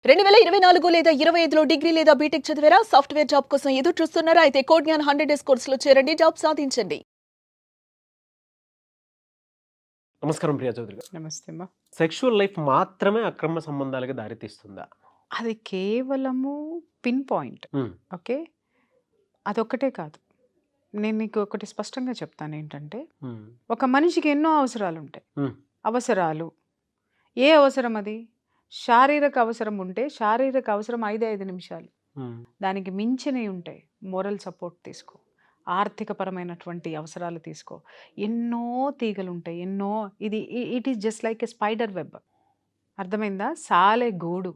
2024 లేదా 25లో డిగ్రీ లేదా బీటెక్ చదివారా? సాఫ్ట్‌వేర్ జాబ్ కోసం ఎదురు చూస్తున్నారా? అయితే కోడ్ జ్ఞాన్ 100 డేస్ కోర్సులో చేరండి. జాబ్ సాధించండి. నమస్కారం ప్రియా చౌదరి గారు. నమస్తే అమ్మా. సెక్షువల్ లైఫ్ మాత్రమే అక్రమ సంబంధాలకు దారితీస్తుందా? అది కేవలము పిన్ పాయింట్. హ్మ్. ఓకే, అదొక్కటే కాదు. నేను నీకు ఒకటి స్పష్టంగా చెప్తాను ఏంటంటే, హ్మ్. ఒక మనిషికి ఎన్నో అవసరాలు ఉంటాయి. హ్మ్. అవసరాలు ఏ అవసరం? అది శారీరక అవసరం ఉంటే శారీరక అవసరం 5 నిమిషాలు. హ్మ్. దానికి మించినవి ఉంటాయి. మోరల్ సపోర్ట్ తీసుకో, ఆర్థికపరమైనటువంటి అవసరాలు తీసుకో, ఎన్నో తీగలు ఉంటాయి. ఎన్నో it is just like a spider web. అర్థమైందా? సాలె గూడు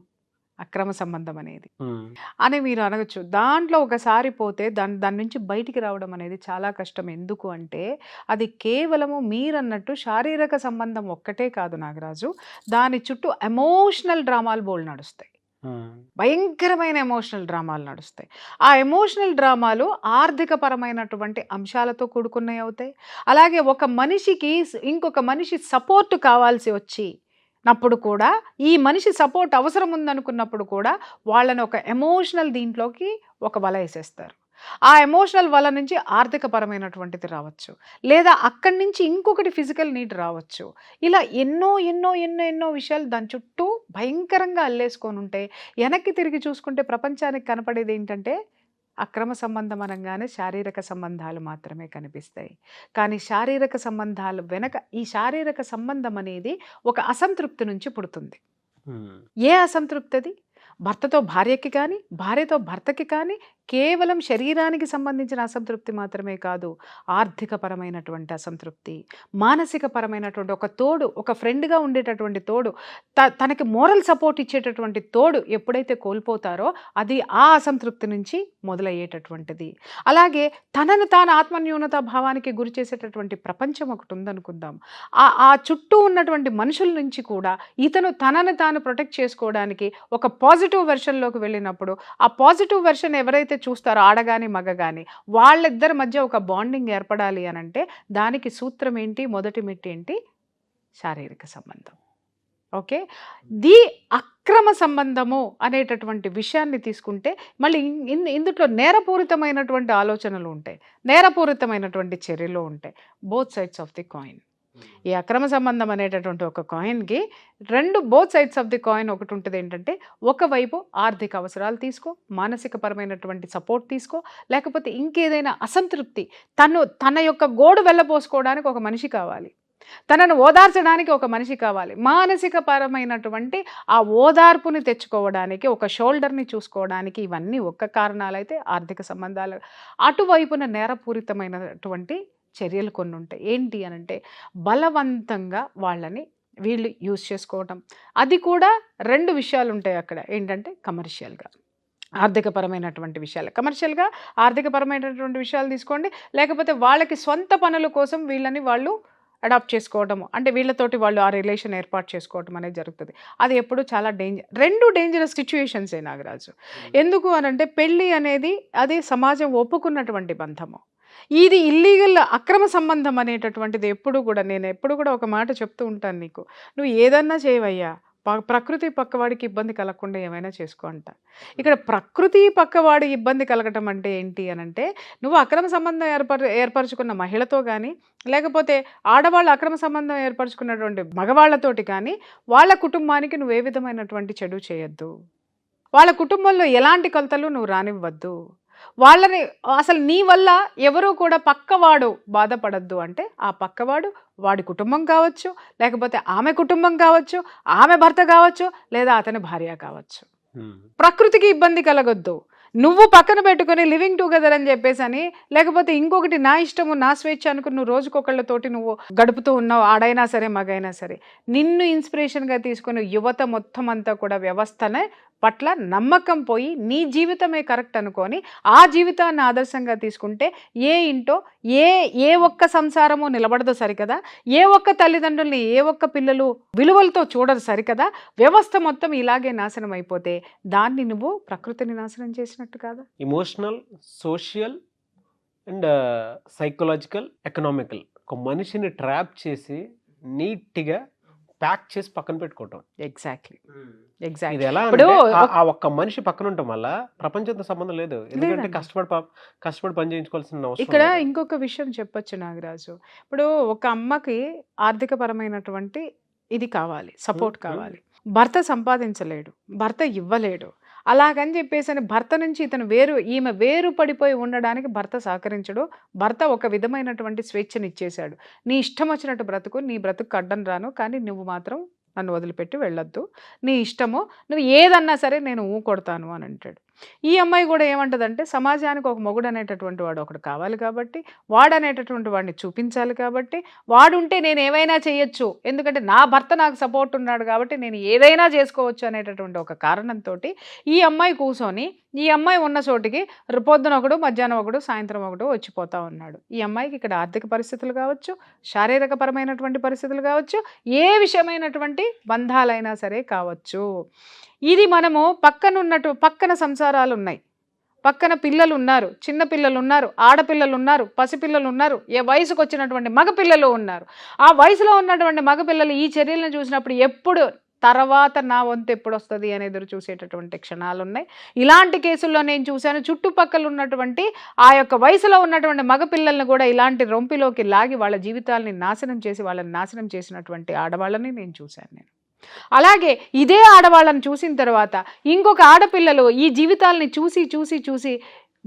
అక్రమ సంబంధం అనేది హ్మ్. అని మీరు అనవచ్చు. దాంట్లో ఒకసారి పోతే దాని నుంచి బయటికి రావడం అనేది చాలా కష్టం. ఎందుకు అంటే అది కేవలము మీరన్నట్టు శారీరక సంబంధం ఒక్కటే కాదు నాగరాజు, దాని చుట్టూ ఎమోషనల్ డ్రామాలు బోల్డ్ నడుస్తాయి. హ్మ్. భయంకరమైన ఎమోషనల్ డ్రామాలు నడుస్తాయి. ఆ ఎమోషనల్ డ్రామాలు ఆర్థిక పరమైనటువంటి అంశాలతో కూడుకున్నవి అవుతాయి. అలాగే ఒక మనిషికి ఇంకొక మనిషి సపోర్ట్ కావాల్సి వచ్చి నప్పుడు కూడా, ఈ మనిషి సపోర్ట్ అవసరం ఉందనుకున్నప్పుడు కూడా వాళ్ళని ఒక ఎమోషనల్ దీంట్లోకి ఒక వల వేసేస్తారు. ఆ ఎమోషనల్ వల నుంచి ఆర్థిక పరమైనటువంటిది రావచ్చు, లేదా అక్కడి నుంచి ఇంకొకటి ఫిజికల్ నీడ్ రావచ్చు. ఇలా ఎన్నో ఎన్నో ఎన్నో ఎన్నో విషయాలు దాని చుట్టూ భయంకరంగా అల్లేసుకొని ఉంటే, వెనక్కి తిరిగి చూసుకుంటే ప్రపంచానికి కనపడేది ఏంటంటే అక్రమ సంబంధం అనగానే శారీరక సంబంధాలు మాత్రమే కనిపిస్తాయి. కానీ శారీరక సంబంధాలు వెనక ఈ శారీరక సంబంధం అనేది ఒక అసంతృప్తి నుంచి పుడుతుంది. హ్మ్. ఏ అసంతృప్తి అది? భర్తతో భార్యకి కానీ, భార్యతో భర్తకి కానీ కేవలం శరీరానికి సంబంధించిన అసంతృప్తి మాత్రమే కాదు, ఆర్థిక పరమైనటువంటి అసంతృప్తి, మానసిక పరమైనటువంటి ఒక తోడు, ఒక ఫ్రెండ్గా ఉండేటటువంటి తోడు, తనకి మోరల్ సపోర్ట్ ఇచ్చేటటువంటి తోడు ఎప్పుడైతే కోల్పోతారో అది ఆ అసంతృప్తి నుంచి మొదలయ్యేటటువంటిది. అలాగే తనను తాను ఆత్మన్యూనతా భావానికి గురి చేసేటటువంటి ప్రపంచం ఒకటి ఉందనుకుందాం. ఆ చుట్టూ ఉన్నటువంటి మనుషుల నుంచి కూడా ఇతను తనను తాను ప్రొటెక్ట్ చేసుకోవడానికి ఒక పాజిటివ్ వెర్షన్లోకి వెళ్ళినప్పుడు, ఆ పాజిటివ్ వెర్షన్ ఎవరైతే చూస్తారో ఆడగాని మగ గాని, వాళ్ళిద్దరి మధ్య ఒక బాండింగ్ ఏర్పడాలి అని అంటే దానికి సూత్రం ఏంటి? మొదటి మెట్టు ఏంటి? శారీరక సంబంధం. ఓకే, ది అక్రమ సంబంధము అనేటటువంటి విషయాన్ని తీసుకుంటే మళ్ళీ ఇందులో నేరపూరితమైనటువంటి ఆలోచనలు ఉంటాయి, నేరపూరితమైనటువంటి చర్యలు ఉంటాయి. Both sides of the coin. ఈ అక్రమ సంబంధం అనేటటువంటి ఒక కాయిన్కి both sides of the coin ఒకటి ఉంటుంది. ఏంటంటే ఒకవైపు ఆర్థిక అవసరాలు తీసుకో, మానసిక పరమైనటువంటి సపోర్ట్ తీసుకో, లేకపోతే ఇంకేదైనా అసంతృప్తి, తన యొక్క గోడు వెళ్ళపోసుకోవడానికి ఒక మనిషి కావాలి, తనను ఓదార్చడానికి ఒక మనిషి కావాలి, మానసిక పరమైనటువంటి ఆ ఓదార్పుని తెచ్చుకోవడానికి ఒక షోల్డర్ని చూసుకోవడానికి, ఇవన్నీ ఒక్క కారణాలైతే ఆర్థిక సంబంధాలు. అటువైపున నేరపూరితమైనటువంటి చర్యలు కొన్ని ఉంటాయి. ఏంటి అనంటే బలవంతంగా వాళ్ళని వీళ్ళు యూజ్ చేసుకోవటం. అది కూడా 2 విషయాలు ఉంటాయి అక్కడ. ఏంటంటే కమర్షియల్గా ఆర్థికపరమైనటువంటి విషయాలు, కమర్షియల్గా ఆర్థికపరమైనటువంటి విషయాలు తీసుకోండి, లేకపోతే వాళ్ళకి సొంత పనుల కోసం వీళ్ళని వాళ్ళు అడాప్ట్ చేసుకోవడము, అంటే వీళ్ళతోటి వాళ్ళు ఆ రిలేషన్ ఏర్పాటు చేసుకోవడం అనేది జరుగుతుంది. అది ఎప్పుడు చాలా రెండు డేంజరస్ సిచ్యువేషన్సే నాగరాజు. ఎందుకు అనంటే పెళ్ళి అనేది అది సమాజం ఒప్పుకున్నటువంటి బంధము. ఇది ఇల్లీగల్ అక్రమ సంబంధం అనేటటువంటిది నేను ఎప్పుడు కూడా ఒక మాట చెప్తూ ఉంటాను నీకు, నువ్వు ఏదన్నా చేయవయ్యా, ప్రకృతి పక్కవాడికి ఇబ్బంది కలగకుండా ఏమైనా చేసుకో అంట. ఇక్కడ ప్రకృతి పక్కవాడి ఇబ్బంది కలగటం అంటే ఏంటి అనంటే, నువ్వు అక్రమ సంబంధం ఏర్పరచుకున్న మహిళతో కానీ, లేకపోతే ఆడవాళ్ళు అక్రమ సంబంధం ఏర్పరచుకున్నటువంటి మగవాళ్లతోటి కానీ వాళ్ళ కుటుంబానికి నువ్వు ఏ విధమైనటువంటి చెడు చేయొద్దు, వాళ్ళ కుటుంబంలో ఎలాంటి కొలతలు నువ్వు రానివ్వద్దు, వాళ్ళని అసలు నీ వల్ల ఎవరూ కూడా పక్కవాడు బాధపడద్దు. అంటే ఆ పక్కవాడు వాడి కుటుంబం కావచ్చు, లేకపోతే ఆమె కుటుంబం కావచ్చు, ఆమె భర్త కావచ్చు, లేదా అతని భార్య కావచ్చు. ప్రకృతికి ఇబ్బంది కలగొద్దు. నువ్వు పక్కన పెట్టుకొని లివింగ్ టుగెదర్ అని చెప్పేసి అని, లేకపోతే ఇంకొకటి నా ఇష్టము నా స్వేచ్ఛ అనుకుని నువ్వు రోజుకొకళ్ళతోటి నువ్వు గడుపుతూ ఉన్నావు, ఆడైనా సరే మగైనా సరే. నిన్ను ఇన్స్పిరేషన్గా తీసుకుని యువత మొత్తం అంతా కూడా వ్యవస్థనే పట్ల నమ్మకం పోయి నీ జీవితమే కరెక్ట్ అనుకొని ఆ జీవితాన్ని ఆదర్శంగా తీసుకుంటే ఏ ఇంటో ఏ ఒక్క సంసారము నిలబడదు సరికదా, ఏ ఒక్క తల్లిదండ్రుల్ని ఏ ఒక్క పిల్లలు విలువలతో చూడరు సరికదా. వ్యవస్థ మొత్తం ఇలాగే నాశనం అయిపోతే దాన్ని నువ్వు ప్రకృతిని నాశనం చేసినట్టు కాదా? Emotional, social and psychological, economical ఒక మనిషిని ట్రాప్ చేసి నీట్గా ప్యాక్ చేసి పక్కన పెట్టుకోవటం. ఎగ్జాక్ట్లీ ఇది ఎగ్జాక్ట్లీ ఎలా ఇప్పుడు అంటే ఆ ఒక్క మనిషి పక్కన ఉండటం వల్ల ప్రపంచంతో సంబంధం లేదు. ఎందుకంటే లేదండి. కష్టపడి పని చేయించుకోవాల్సిన అవసరం ఇక్కడ లేదు. ఇంకొక విషయం చెప్పొచ్చు నాగరాజు. ఇప్పుడు ఒక అమ్మకి ఆర్థికపరమైనటువంటి ఇది కావాలి, సపోర్ట్ కావాలి. భర్త సంపాదించలేడు, భర్త ఇవ్వలేడు. అలాగని చెప్పేసి భర్త నుంచి ఈమె వేరు పడిపోయి ఉండడానికి భర్త సహకరించడు. భర్త ఒక విధమైనటువంటి స్వేచ్ఛనిచ్చేశాడు. నీ ఇష్టం వచ్చినట్టు బ్రతుకు, నీ బ్రతుకు అడ్డం రాను, కానీ నువ్వు మాత్రం నన్ను వదిలిపెట్టి వెళ్ళొద్దు, నీ ఇష్టము, నువ్వు ఏదన్నా సరే నేను కొడతాను అని అంటాడు. ఈ అమ్మాయి కూడా ఏమంటదంటే సమాజానికి ఒక మొగుడు అనేటటువంటి వాడు ఒకడు కావాలి కాబట్టి, వాడు అనేటటువంటి వాడిని చూపించాలి కాబట్టి, వాడుంటే నేను ఏవైనా చేయొచ్చు, ఎందుకంటే నా భర్త నాకు సపోర్ట్ ఉన్నాడు కాబట్టి నేను ఏదైనా చేసుకోవచ్చు అనేటటువంటి ఒక కారణంతో ఈ అమ్మాయి కూర్చొని ఈ అమ్మాయి ఉన్న చోటికి పొద్దున ఒకడు, మధ్యాహ్నం ఒకడు, సాయంత్రం ఒకడు వచ్చిపోతా ఉన్నాడు. ఈ అమ్మాయికి ఇక్కడ ఆర్థిక పరిస్థితులు కావచ్చు, శారీరకపరమైనటువంటి పరిస్థితులు కావచ్చు, ఏ విషయమైనటువంటి బంధాలైనా సరే కావచ్చు. ఇది మనము పక్కన సంసారాలు ఉన్నాయి, పక్కన పిల్లలు ఉన్నారు, చిన్న పిల్లలు ఉన్నారు, ఆడపిల్లలు ఉన్నారు, పసిపిల్లలు ఉన్నారు, ఏ వయసుకు వచ్చినటువంటి మగపిల్లలు ఉన్నారు. ఆ వయసులో ఉన్నటువంటి మగపిల్లలు ఈ చర్యలను చూసినప్పుడు ఎప్పుడు తర్వాత నా వంతు ఎప్పుడు వస్తుంది అని ఎదురు చూసేటటువంటి క్షణాలు ఉన్నాయి. ఇలాంటి కేసుల్లో నేను చూశాను. చుట్టుపక్కల ఉన్నటువంటి ఆ యొక్క వయసులో ఉన్నటువంటి మగపిల్లల్ని కూడా ఇలాంటి రొంపిలోకి లాగి వాళ్ళ జీవితాలని వాళ్ళని నాశనం చేసినటువంటి ఆడవాళ్ళని నేను చూశాను. అలాగే ఇదే ఆడవాళ్ళని చూసిన తర్వాత ఇంకొక ఆడపిల్లలు ఈ జీవితాలని చూసి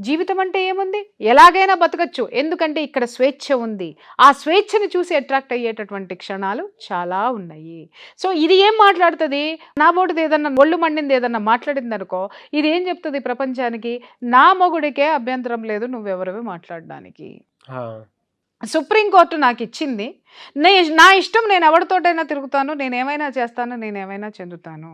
జీవితం అంటే ఏముంది, ఎలాగైనా బతకచ్చు, ఎందుకంటే ఇక్కడ స్వేచ్ఛ ఉంది. ఆ స్వేచ్ఛని చూసి అట్రాక్ట్ అయ్యేటటువంటి క్షణాలు చాలా ఉన్నాయి. సో ఇది ఏం మాట్లాడుతుంది, నా బోటిది ఏదన్నా ఒళ్ళు మండింది ఏదన్నా మాట్లాడింది అనుకో, ఇది ఏం చెప్తుంది ప్రపంచానికి, నా మొగుడికే అభ్యంతరం లేదు నువ్వెవరివి మాట్లాడడానికి. సుప్రీంకోర్టు నాకు ఇచ్చింది, నా ఇష్టం, నేను ఎవరితోటైనా తిరుగుతాను, నేనేమైనా చేస్తాను, నేనేమైనా చెందుతాను.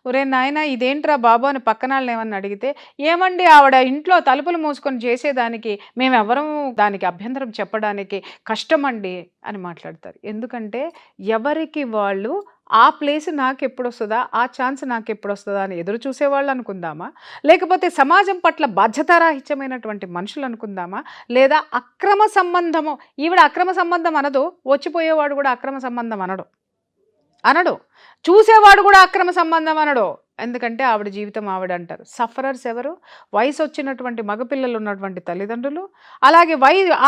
ఒరే నాయన ఇదేంట్రా బాబు అని పక్కన వాళ్ళని ఏమన్నా అడిగితే, ఏమండి ఆవిడ ఇంట్లో తలుపులు మూసుకొని చేసేదానికి మేమెవరం దానికి అభ్యంతరం చెప్పడానికి కష్టమండి అని మాట్లాడతారు. ఎందుకంటే ఎవరికి వాళ్ళు ఆ ప్లేస్ నాకు ఎప్పుడు వస్తుందా, ఆ ఛాన్స్ నాకు ఎప్పుడు వస్తుందా అని ఎదురు చూసేవాళ్ళు అనుకుందామా, లేకపోతే సమాజం పట్ల బాధ్యతారాహిత్యమైనటువంటి మనుషులు అనుకుందామా, లేదా అక్రమ సంబంధము, ఈవిడ అక్రమ సంబంధం అనదు, వచ్చిపోయేవాడు కూడా అక్రమ సంబంధం అనడు, చూసేవాడు కూడా అక్రమ సంబంధం అనడు. ఎందుకంటే ఆవిడ జీవితం ఆవిడ అంటారు. సఫరర్స్ ఎవరు, వయసు వచ్చినటువంటి మగపిల్లలు ఉన్నటువంటి తల్లిదండ్రులు, అలాగే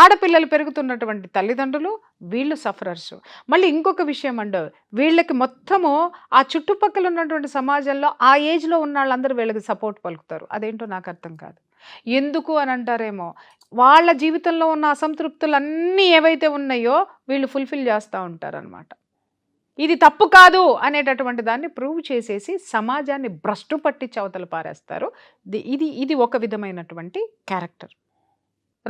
ఆడపిల్లలు పెరుగుతున్నటువంటి తల్లిదండ్రులు, వీళ్ళు సఫరర్స్. మళ్ళీ ఇంకొక విషయం వీళ్ళకి మొత్తము ఆ చుట్టుపక్కల ఉన్నటువంటి సమాజంలో ఆ ఏజ్లో ఉన్న వాళ్ళందరూ వీళ్ళకి సపోర్ట్ పలుకుతారు. అదేంటో నాకు అర్థం కాదు. ఎందుకు అని అంటారేమో, వాళ్ళ జీవితంలో ఉన్న అసంతృప్తులన్నీ ఏవైతే ఉన్నాయో వీళ్ళు ఫుల్ఫిల్ చేస్తూ ఉంటారనమాట. ఇది తప్పు కాదు అనేటటువంటి దాన్ని ప్రూవ్ చేసేసి సమాజాన్ని భ్రష్టు పట్టించి అవతల పారేస్తారు. ఇది ఒక విధమైనటువంటి క్యారెక్టర్,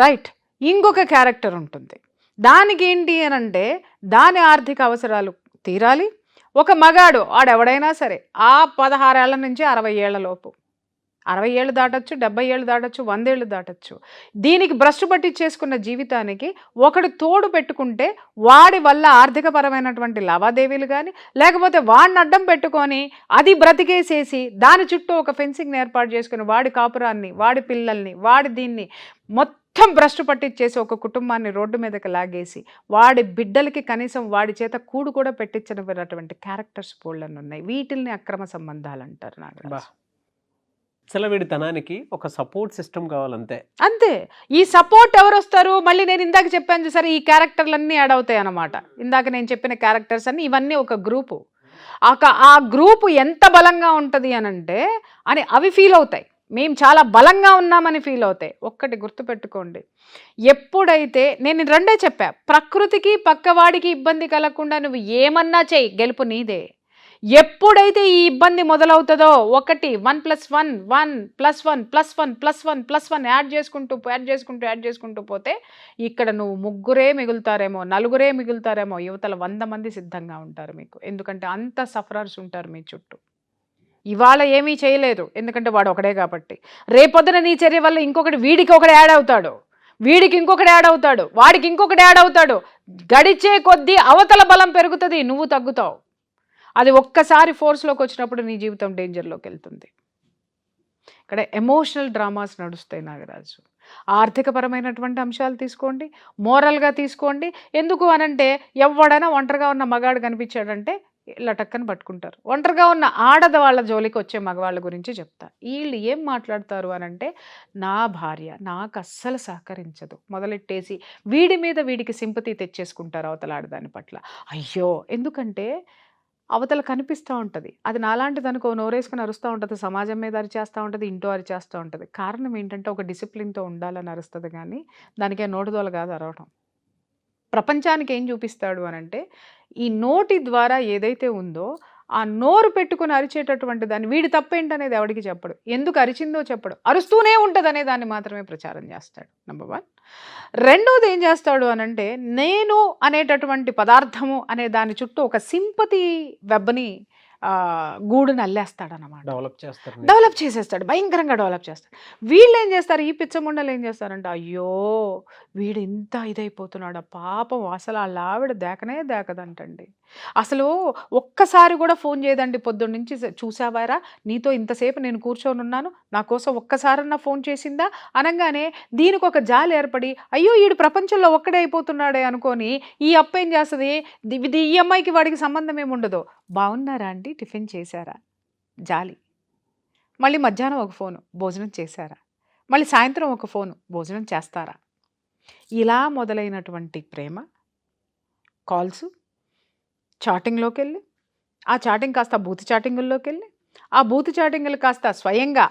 రైట్. ఇంకొక క్యారెక్టర్ ఉంటుంది, దానికి ఏంటి అని అంటే దాని ఆర్థిక అవసరాలు తీరాలి. ఒక మగాడు ఆడెవడైనా సరే ఆ 16 ఏళ్ల నుంచి 60 ఏళ్ల లోపు, 60 ఏళ్ళు దాటచ్చు, 70 ఏళ్ళు దాటచ్చు, 100 ఏళ్ళు దాటచ్చు, దీనికి భ్రష్టు పట్టించేసుకున్న జీవితానికి ఒకడు తోడు పెట్టుకుంటే వాడి వల్ల ఆర్థికపరమైనటువంటి లావాదేవీలు కానీ, లేకపోతే వాడిని అడ్డం పెట్టుకొని అది బ్రతికేసేసి దాని చుట్టూ ఒక ఫెన్సింగ్ని ఏర్పాటు చేసుకుని వాడి కాపురాన్ని, వాడి పిల్లల్ని, వాడి దీన్ని మొత్తం భ్రష్టు పట్టించేసి ఒక కుటుంబాన్ని రోడ్డు మీదకి లాగేసి వాడి బిడ్డలకి కనీసం వాడి చేత కూడు కూడా పెట్టించినటువంటి క్యారెక్టర్స్ బోల్డన్ని ఉన్నాయి. వీటిల్ని అక్రమ సంబంధాలు అంటారు. నాకు విచ్చలవిడితనానికి ఒక సపోర్ట్ సిస్టమ్ కావాలంతే. అంతే. ఈ సపోర్ట్ ఎవరు వస్తారు, మళ్ళీ నేను ఇందాక చెప్పాను చూసారు, ఈ క్యారెక్టర్లన్నీ యాడ్ అవుతాయి అన్నమాట. ఇందాక నేను చెప్పిన క్యారెక్టర్స్ అన్ని ఇవన్నీ ఒక గ్రూపు. ఆ గ్రూపు ఎంత బలంగా ఉంటుంది అనంటే అని అవి ఫీల్ అవుతాయి, మేము చాలా బలంగా ఉన్నామని ఫీల్ అవుతాయి. ఒక్కటి గుర్తుపెట్టుకోండి, ఎప్పుడైతే నేను రెండే చెప్పా, ప్రకృతికి పక్కవాడికి ఇబ్బంది కలగకుండా నువ్వు ఏమన్నా చెయ్యి, గెలుపు నీదే. ఎప్పుడైతే ఈ ఇబ్బంది మొదలవుతుందో, ఒకటి 1+1 1+1+1+1+1 యాడ్ చేసుకుంటూ పోతే ఇక్కడ నువ్వు ముగ్గురే మిగులుతారేమో, నలుగురే మిగులుతారేమో, యువతల 100 మంది సిద్ధంగా ఉంటారు మీకు. ఎందుకంటే అంత సఫరర్స్ ఉంటారు మీ చుట్టూ. ఇవాళ ఏమీ చేయలేదు ఎందుకంటే వాడు ఒకడే కాబట్టి, రేపొద్దున నీ చర్య వల్ల వీడికి ఒకడు యాడ్ అవుతాడు, వీడికి ఇంకొకటి యాడ్ అవుతాడు, వాడికి ఇంకొకటి యాడ్ అవుతాడు. గడిచే కొద్దీ అవతల బలం పెరుగుతుంది, నువ్వు తగ్గుతావు. అది ఒక్కసారి ఫోర్స్లోకి వచ్చినప్పుడు నీ జీవితం డేంజర్లోకి వెళ్తుంది. ఇక్కడ ఎమోషనల్ డ్రామాస్ నడుస్తాయి నాగరాజు. ఆర్థికపరమైనటువంటి అంశాలు తీసుకోండి, మోరల్గా తీసుకోండి. ఎందుకు అనంటే ఎవడైనా ఒంటరిగా ఉన్న మగాడు కనిపించాడంటే లటక్కని పట్టుకుంటారు. ఒంటరిగా ఉన్న ఆడవాళ్ళ జోలికి వచ్చే మగవాళ్ళ గురించి చెప్తా. వీళ్ళు ఏం మాట్లాడతారు అని అంటే, నా భార్య నాకు అస్సలు సహకరించదు మొదలెట్టేసి వీడి మీద వీడికి సింపతి తెచ్చేసుకుంటారు అవతల ఆడదాని పట్ల. అయ్యో, ఎందుకంటే అవతల కనిపిస్తూ ఉంటుంది, అది నాలాంటిది అనుకో నోరేసుకుని అరుస్తూ ఉంటుంది, సమాజం మీద అరిచేస్తూ ఉంటుంది, ఇంటో అరిచేస్తూ ఉంటుంది. కారణం ఏంటంటే ఒక డిసిప్లిన్తో ఉండాలని అరుస్తుంది, కానీ దానికే నోటిదోల కాదు అరవటం. ప్రపంచానికి ఏం చూపిస్తాడు అని అంటే, ఈ నోటి ద్వారా ఏదైతే ఉందో ఆ నోరు పెట్టుకుని అరిచేటటువంటి దాన్ని వీడి తప్పేంటనేది ఎవడికి చెప్పడు, ఎందుకు అరిచిందో చెప్పడు, అరుస్తూనే ఉంటుంది అనే దాన్ని మాత్రమే ప్రచారం చేస్తాడు. నెంబర్ 1. రెండోది ఏం చేస్తాడు అనంటే, నేను అనేటటువంటి పదార్థము అనే దాని చుట్టూ ఒక సింపతి వెబ్బని గూడుని అల్లేస్తాడనమాట. డెవలప్ చేసేస్తాడు, భయంకరంగా డెవలప్ చేస్తాడు. వీళ్ళు ఏం చేస్తారు, ఈ పిచ్చముండలు ఏం చేస్తారంటే, అయ్యో వీడు ఇంత ఇదైపోతున్నాడు పాపం, అసలు వాళ్ళ ఆవిడ దేకదంటండి, అసలు ఒక్కసారి కూడా ఫోన్ చేయదండి పొద్దున్న నుంచి, చూసావారా నీతో ఇంతసేపు నేను కూర్చొని ఉన్నాను, నా కోసం ఒక్కసారన్నా ఫోన్ చేసిందా అనగానే దీనికి ఒక జాలి ఏర్పడి, అయ్యో వీడు ప్రపంచంలో ఒక్కడే అయిపోతున్నాడే అనుకొని ఈ అప్ప ఏం చేస్తుంది, ఈ అమ్మాయికి వాడికి సంబంధం ఏముండదు, బాగున్నారా అండి, టిఫిన్ చేశారా, జాలి. మళ్ళీ మధ్యాహ్నం ఒక ఫోను, భోజనం చేశారా, మళ్ళీ సాయంత్రం ఒక ఫోను, భోజనం చేస్తారా. ఇలా మొదలైనటువంటి ప్రేమ కాల్స్ చాటింగ్లోకి వెళ్ళి, ఆ చాటింగ్ కాస్త బూత్ చాటింగుల్లోకి వెళ్ళి, ఆ బూత్ చాటింగులు కాస్త స్వయంగా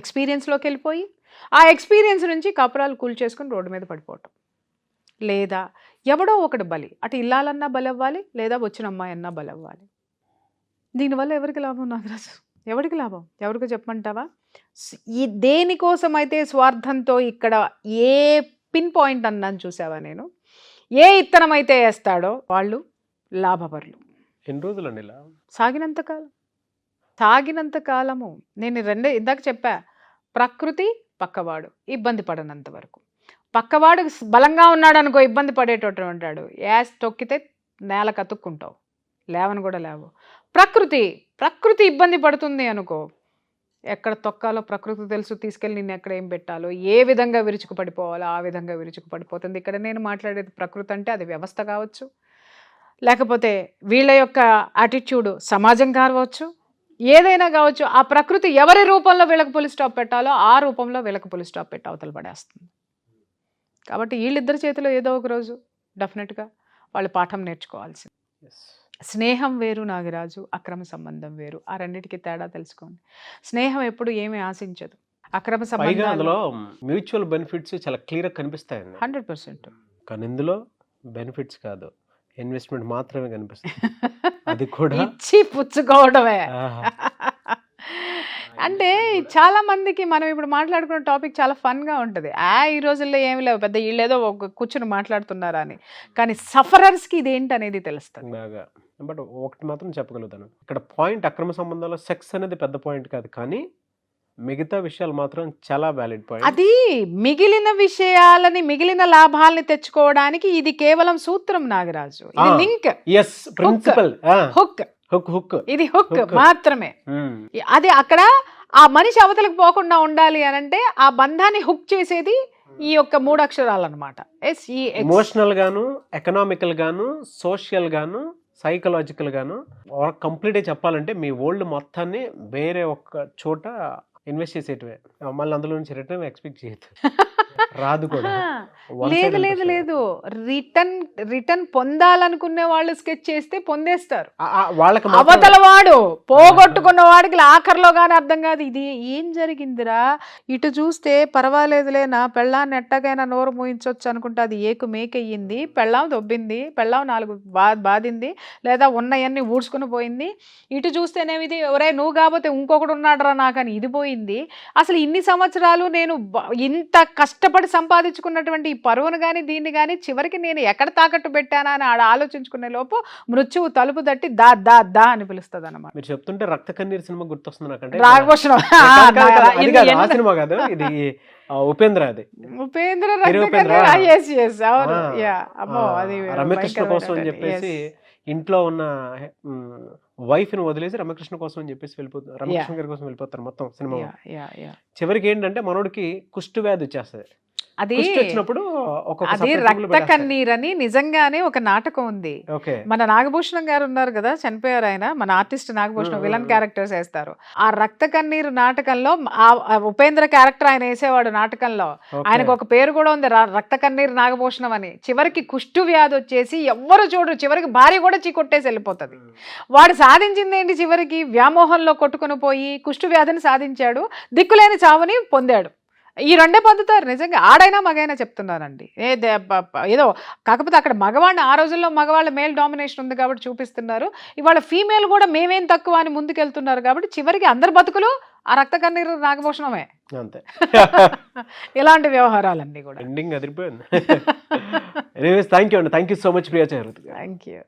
ఎక్స్పీరియన్స్లోకి వెళ్ళిపోయి, ఆ ఎక్స్పీరియన్స్ నుంచి కాపురాలు కూల్చేసుకుని రోడ్డు మీద పడిపోవటం, లేదా ఎవడో ఒకటి బలి, అటు ఇల్లాలన్నా బలవ్వాలి, లేదా వచ్చిన అమ్మాయి అన్నా బలవ్వాలి. దీనివల్ల ఎవరికి లాభం నాగరాజు, ఎవరికి లాభం, ఎవరికి చెప్పమంటావా? ఈ దేనికోసమైతే స్వార్థంతో ఇక్కడ ఏ పిన్ పాయింట్ అన్నాను చూసావా నేను, ఏ ఇత్తనం అయితే వేస్తాడో వాళ్ళు లాభపరులు. ఎన్ని రోజులండి ఇలా సాగినంత కాలము. నేను ఇందాక చెప్పా, ప్రకృతి పక్కవాడు ఇబ్బంది పడనంత వరకు. పక్కవాడు బలంగా ఉన్నాడు అనుకో, ఇబ్బంది పడేటట్టు ఉంటాడు, యాస్ తొక్కితే నేల కతుక్కుంటావు, లేవని కూడా లేవు. ప్రకృతి ఇబ్బంది పడుతుంది అనుకో, ఎక్కడ తొక్కాలో ప్రకృతి తెలుసు, తీసుకెళ్ళి నిన్ను ఎక్కడ ఏం పెట్టాలో, ఏ విధంగా విరుచుకు పడిపోవాలో ఆ విధంగా విరుచుకు పడిపోతుంది. ఇక్కడ నేను మాట్లాడేది ప్రకృతి అంటే అది వ్యవస్థ కావచ్చు, లేకపోతే వీళ్ళ యొక్క యాటిట్యూడ్ సమాజం కావచ్చు, ఏదైనా కావచ్చు. ఆ ప్రకృతి ఎవరి రూపంలో వీళ్ళకి పులి స్టాప్ పెట్టాలో ఆ రూపంలో వీళ్ళకి పులి స్టాప్ పెట్టి అవతల పడేస్తుంది. కాబట్టి వీళ్ళిద్దరి చేతిలో ఏదో ఒక రోజు డెఫినెట్గా వాళ్ళు పాఠం నేర్చుకోవాల్సింది. స్నేహం వేరు నాగరాజు, అక్రమ సంబంధం వేరు. ఆ రెండింటికి తేడా తెలుసుకోండి. స్నేహం ఎప్పుడు ఏమీ ఆశించదు, అక్రమ సంబంధంలో మ్యూచువల్ బెనిఫిట్స్ చాలా క్లియర్ గా కనిపిస్తాయండి 100%. కానీ ఇందులో బెనిఫిట్స్ కాదు, ఇన్వెస్ట్మెంట్ మాత్రమే కనిపిస్తుంది. అది కూడా ఇచ్చి పుచ్చుకోవడమే. అంటే చాలా మందికి మనం ఇప్పుడు మాట్లాడుకున్న టాపిక్ చాలా ఫన్గా ఉంటుంది, ఈ రోజుల్లో ఏమి లేవు పెద్ద, వీళ్ళేదో కూర్చుని మాట్లాడుతున్నారా అని. కానీ సఫరర్స్కి ఇదేంటి అనేది తెలుస్తుంది బాగా. బట్ ఒకటి మాత్రం చెప్పగలుగుతాను, ఇక్కడ పాయింట్ అక్రమ సంబంధాల్లో సెక్స్ అనేది పెద్ద పాయింట్ కాదు, కానీ మిగతా విషయాలు మాత్రం చాలా వ్యాలిడ్ పాయింట్. అది మిగిలిన లాభాలని తెచ్చుకోవడానికి ఇది కేవలం సూత్రం నాగరాజు, ఇది లింక్, ప్రిన్సిపల్, హుక్, ఇది హుక్ మాత్రమే. అది అక్కడ ఆ మనిషి అవతలకు పోకుండా ఉండాలి అని అంటే ఆ బంధాన్ని హుక్ చేసేది ఈ యొక్క 3 అక్షరాలు అనమాట. ఎమోషనల్ గాను, ఎకనామికల్ గాను, సోషల్ గాను, సైకలాజికల్ గాను కంప్లీట్ చెప్పాలంటే మీ వరల్డ్ మొత్తాన్ని వేరే ఒక చోట ఇన్వెస్ట్ చేసేటివే, మళ్ళీ అందులో నుంచి రిటర్న్ ఎక్స్పెక్ట్ చేయదు, రాదు కూడా. లేదు రిటర్న్ పొందాలనుకునే వాళ్ళు స్కెచ్ చేస్తే పొందేస్తారు, వాళ్ళకి అవతల వాడు పోగొట్టుకున్న వాడికి ఆఖరిలో కానీ అర్థం కాదు, ఇది ఏం జరిగిందిరా, ఇటు చూస్తే పర్వాలేదులే నా పెళ్ళాన్ని ఎట్టగైనా నోరు మూయించవచ్చు అనుకుంటే అది ఏకు మేకయ్యింది, పెళ్ళాం దొబ్బింది, పెళ్ళాం 4 బాధింది, లేదా ఉన్నవన్నీ ఊడ్చుకుని పోయింది, ఇటు చూస్తేనేమి ఇది ఒరే నువ్వు కాకపోతే ఇంకొకడు ఉన్నాడరా నాకని ఇది పోయింది. అసలు ఇన్ని సంవత్సరాలు నేను ఇంత కష్టపడి సంపాదించుకున్నటువంటి ఈ పరువును కానీ దీన్ని కానీ చివరికి నేను ఎక్కడ తాకట్టు పెట్టానా అని ఆడ ఆలోచించుకునే లోపు మృత్యువు తలుపు తట్టి దా దా దా అని పిలుస్తుంది అన్నమాట. మీరు చెప్తుంటే రక్త కన్నీరు సినిమా గుర్తొస్తుంది నాకంటే, సినిమా కాదు ఇది, ఉపేంద్ర, అది ఉపేంద్ర రమ్యకృష్ణ కోసం అని చెప్పేసి ఇంట్లో ఉన్న వైఫ్ ని వదిలేసి రమకృష్ణ కోసం అని చెప్పేసి వెళ్ళిపోతారు, రమకృష్ణ గారి కోసం వెళ్ళిపోతారు మొత్తం సినిమా. చివరికి ఏంటంటే మనోడికి కుష్టు వ్యాధి వచ్చేస్తుంది, అది కుష్టి వచ్చినప్పుడు ఒక్కొక్క అది separate room లో రక్త పెట్టేస్తారు. కన్నీరని నిజంగానే ఒక నాటకం ఉంది. ఓకే. మన నాగభూషణం గారు ఉన్నారు కదా, చనిపోయారు ఆయన, మన ఆర్టిస్ట్ నాగభూషణం విలన్ క్యారెక్టర్స్ వేస్తారు. ఆ రక్త కన్నీరు నాటకంలో ఆ ఉపేంద్ర క్యారెక్టర్ ఆయన వేసేవాడు నాటకంలో. ఆయనకు ఒక పేరు కూడా ఉంది, రక్త కన్నీరు నాగభూషణం అని. చివరికి కుష్టు వ్యాధి వచ్చేసి ఎవ్వరు చూడరు, చివరికి భార్య కూడా చీకొట్టేసి వెళ్ళిపోతుంది. వాడు సాధించింది ఏంటి, చివరికి వ్యామోహంలో కొట్టుకుని పోయి కుష్టు వ్యాధిని సాధించాడు, దిక్కులేని చావుని పొందాడు. ఈ రెండే పొందుతారు నిజంగా, ఆడైనా మగైనా చెప్తున్నానండి. ఏదో కాకపోతే అక్కడ మగవాడిని, ఆ రోజుల్లో మగవాళ్ళ మేల్ డామినేషన్ ఉంది కాబట్టి చూపిస్తున్నారు. ఇవాళ ఫీమేల్ కూడా మేమేం తక్కువ అని ముందుకెళ్తున్నారు కాబట్టి చివరికి అందరి బతుకులు ఆ రక్త కన్నీరు నాగభూషణమే. అంతే. ఇలాంటి వ్యవహారాలన్నీ కూడా. ఎండింగ్ అదిరిపోయింది. ఎనీవేస్ థ్యాంక్ యూ అండి, thank you so much Priya Chakravarthi garu. Thank you.